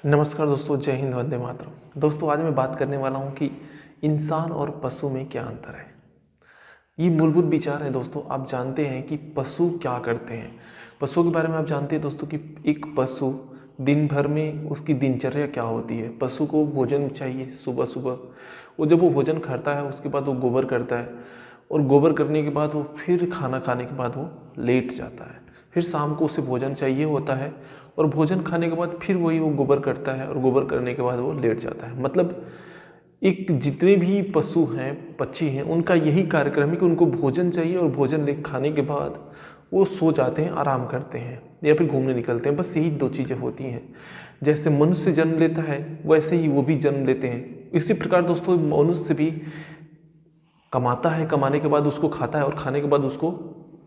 नमस्कार दोस्तों, जय हिंद, वंदे मातरम। दोस्तों, आज मैं बात करने वाला हूं कि इंसान और पशु में क्या अंतर है। ये मूलभूत विचार है दोस्तों। आप जानते हैं कि पशु क्या करते हैं। पशुओं के बारे में आप जानते हैं दोस्तों कि एक पशु दिन भर में उसकी दिनचर्या क्या होती है। पशु को भोजन चाहिए सुबह सुबह। जब वो भोजन खाता है उसके बाद वो गोबर करता है, और गोबर करने के बाद वो फिर खाना खाने के बाद वो लेट जाता है। फिर शाम को उसे भोजन चाहिए होता है, और भोजन खाने के बाद फिर वही वो गोबर करता है, और गोबर करने के बाद वो लेट जाता है। मतलब एक जितने भी पशु हैं, पक्षी हैं, उनका यही कार्यक्रम है कि उनको भोजन चाहिए, और भोजन खाने के बाद वो सो जाते हैं, आराम करते हैं या फिर घूमने निकलते हैं। बस यही दो चीज़ें होती हैं। जैसे मनुष्य जन्म लेता है वैसे ही वो भी जन्म लेते हैं। इसी प्रकार दोस्तों मनुष्य भी कमाता है, कमाने के बाद उसको खाता है, और खाने के बाद उसको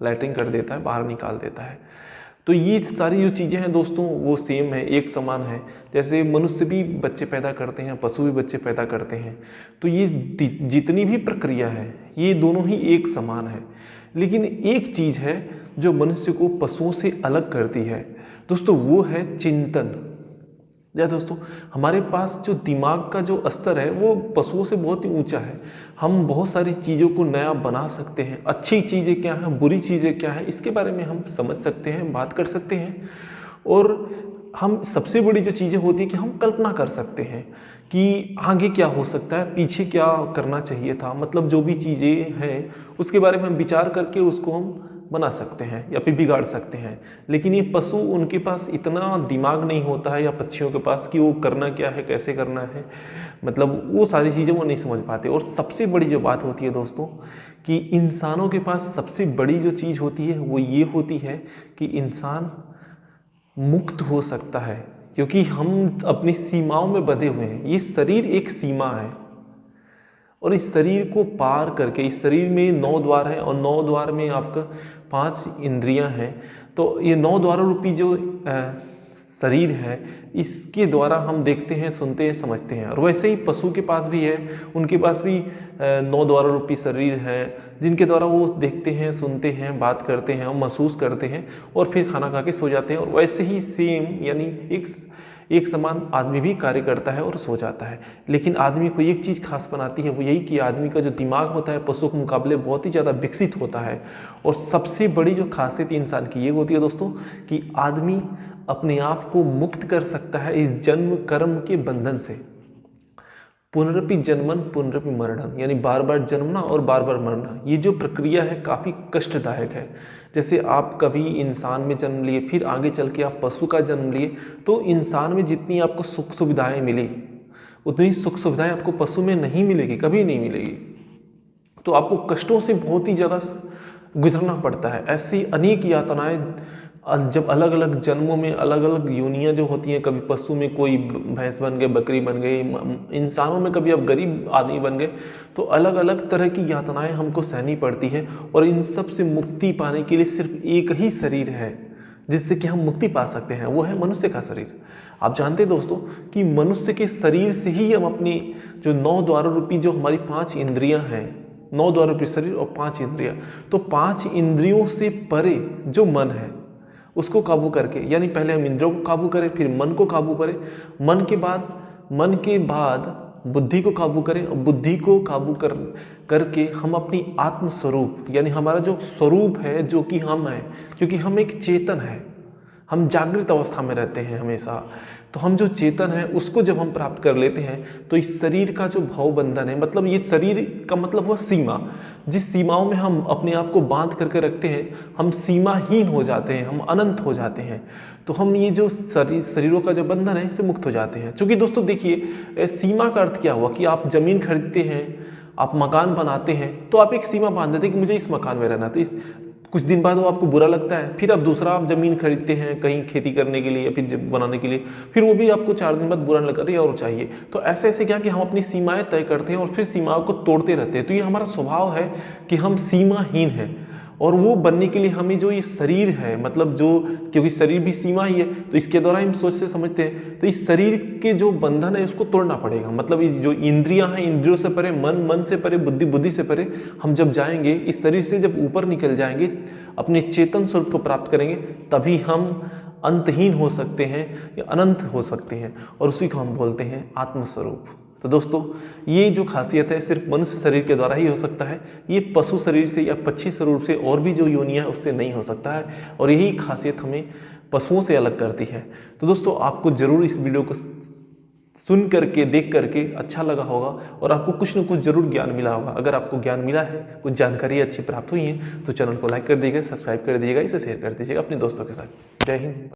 लैट्रिन कर देता है, बाहर निकाल देता है। तो ये सारी जो चीज़ें हैं दोस्तों वो सेम है, एक समान है। जैसे मनुष्य भी बच्चे पैदा करते हैं, पशु भी बच्चे पैदा करते हैं। तो ये जितनी भी प्रक्रिया है ये दोनों ही एक समान है। लेकिन एक चीज़ है जो मनुष्य को पशुओं से अलग करती है दोस्तों, वो है चिंतन। या दोस्तों, हमारे पास जो दिमाग का जो स्तर है वो पशुओं से बहुत ही ऊंचा है। हम बहुत सारी चीज़ों को नया बना सकते हैं। अच्छी चीज़ें क्या हैं, बुरी चीज़ें क्या हैं, इसके बारे में हम समझ सकते हैं, बात कर सकते हैं। और हम सबसे बड़ी जो चीज़ें होती है कि हम कल्पना कर सकते हैं कि आगे क्या हो सकता है, पीछे क्या करना चाहिए था। मतलब जो भी चीज़ें हैं उसके बारे में हम विचार करके उसको हम बना सकते हैं या फिर बिगाड़ सकते हैं। लेकिन ये पशु, उनके पास इतना दिमाग नहीं होता है, या पक्षियों के पास, कि वो करना क्या है, कैसे करना है। मतलब वो सारी चीज़ें वो नहीं समझ पाते। और सबसे बड़ी जो बात होती है दोस्तों कि इंसानों के पास सबसे बड़ी जो चीज़ होती है वो ये होती है कि इंसान मुक्त हो सकता है, क्योंकि हम अपनी सीमाओं में बंधे हुए हैं। ये शरीर एक सीमा है, और इस शरीर को पार करके, इस शरीर में 9 द्वार हैं, और 9 द्वार में आपका 5 इंद्रियां हैं। तो ये 9 द्वारों रूपी जो शरीर है, इसके द्वारा हम देखते हैं, सुनते हैं, समझते हैं। और वैसे ही पशु के पास भी है, उनके पास भी 9 द्वारों रूपी शरीर है, जिनके द्वारा वो देखते हैं, सुनते हैं, बात करते हैं, महसूस करते हैं, और फिर खाना खा के सो जाते हैं। और वैसे ही सेम यानी एक समान आदमी भी कार्य करता है और सो जाता है। लेकिन आदमी को एक चीज़ खास बनाती है, वो यही कि आदमी का जो दिमाग होता है पशु के मुकाबले बहुत ही ज़्यादा विकसित होता है। और सबसे बड़ी जो खासियत इंसान की ये होती है दोस्तों कि आदमी अपने आप को मुक्त कर सकता है इस जन्म कर्म के बंधन से। पुनरपि जन्मन पुनरपि मरणम, यानी बार बार जन्मना और बार बार मरना। ये जो प्रक्रिया है काफ़ी कष्टदायक है। जैसे आप कभी इंसान में जन्म लिए, फिर आगे चल के आप पशु का जन्म लिए, तो इंसान में जितनी आपको सुख सुविधाएं मिली उतनी सुख सुविधाएं आपको पशु में नहीं मिलेगी, कभी नहीं मिलेगी। तो आपको कष्टों से बहुत ही ज़्यादा गुजरना पड़ता है। ऐसी अनेक यातनाएं जब अलग अलग जन्मों में अलग अलग योनियां जो होती हैं, कभी पशु में कोई भैंस बन गए, बकरी बन गई, इंसानों में कभी आप गरीब आदमी बन गए, तो अलग अलग तरह की यातनाएं हमको सहनी पड़ती है। और इन सब से मुक्ति पाने के लिए सिर्फ एक ही शरीर है जिससे कि हम मुक्ति पा सकते हैं, वो है मनुष्य का शरीर। आप जानते हैं दोस्तों कि मनुष्य के शरीर से ही हम अपनी जो 9 द्वारों रूपी जो हमारी 5 इंद्रियां हैं, 9 द्वारों रूपी शरीर और 5 इंद्रियां, तो 5 इंद्रियों से परे जो मन है उसको काबू करके, यानी पहले हम इंद्रियों को काबू करें, फिर मन को काबू करें, मन के बाद बुद्धि को काबू करें, और बुद्धि को काबू करके हम अपनी आत्म स्वरूप, यानी हमारा जो स्वरूप है, जो कि हम हैं, क्योंकि हम एक चेतन है, हम जागृत अवस्था में रहते हैं हमेशा। तो हम जो चेतन है उसको जब हम प्राप्त कर लेते हैं, तो इस शरीर का जो भाव बंधन है, मतलब ये शरीर का मतलब हुआ सीमा, जिस सीमाओं में हम अपने आप को बांध करके रखते हैं, हम सीमाहीन हो जाते हैं, हम अनंत हो जाते हैं। तो हम ये जो शरीरों का जो बंधन है इससे मुक्त हो जाते हैं। क्योंकि दोस्तों देखिए, सीमा का अर्थ क्या हुआ कि आप जमीन खरीदते हैं, आप मकान बनाते हैं, तो आप एक सीमा बांध देते हैं कि मुझे इस मकान में रहना। तो कुछ दिन बाद वो आपको बुरा लगता है, फिर आप दूसरा आप जमीन खरीदते हैं कहीं खेती करने के लिए या फिर बनाने के लिए, फिर वो भी आपको 4 दिन बाद बुरा लगता है और चाहिए। तो ऐसे ऐसे क्या कि हम अपनी सीमाएं तय करते हैं और फिर सीमाओं को तोड़ते रहते हैं। तो ये हमारा स्वभाव है कि हम सीमाहीन हैं, और वो बनने के लिए हमें जो ये शरीर है, मतलब जो, क्योंकि शरीर भी सीमा ही है, तो इसके द्वारा हम सोच से समझते हैं, तो इस शरीर के जो बंधन है उसको तोड़ना पड़ेगा। मतलब इस जो इंद्रियां हैं, इंद्रियों से परे, मन से परे, बुद्धि से परे हम जब जाएंगे, इस शरीर से जब ऊपर निकल जाएंगे, अपने चेतन स्वरूप को प्राप्त करेंगे, तभी हम अंतहीन हो सकते हैं या अनंत हो सकते हैं, और उसी को हम बोलते हैं आत्मस्वरूप। तो दोस्तों, ये जो खासियत है सिर्फ मनुष्य शरीर के द्वारा ही हो सकता है, ये पशु शरीर से या पक्षी स्वरूप से और भी जो योनियां है उससे नहीं हो सकता है, और यही खासियत हमें पशुओं से अलग करती है। तो दोस्तों, आपको जरूर इस वीडियो को सुन करके, देख करके अच्छा लगा होगा, और आपको कुछ न कुछ जरूर ज्ञान मिला होगा। अगर आपको ज्ञान मिला है, कुछ जानकारी अच्छी प्राप्त हुई है, तो चैनल को लाइक कर दीजिएगा, सब्सक्राइब कर दीजिएगा, इसे शेयर कर दीजिएगा अपने दोस्तों के साथ। जय हिंद।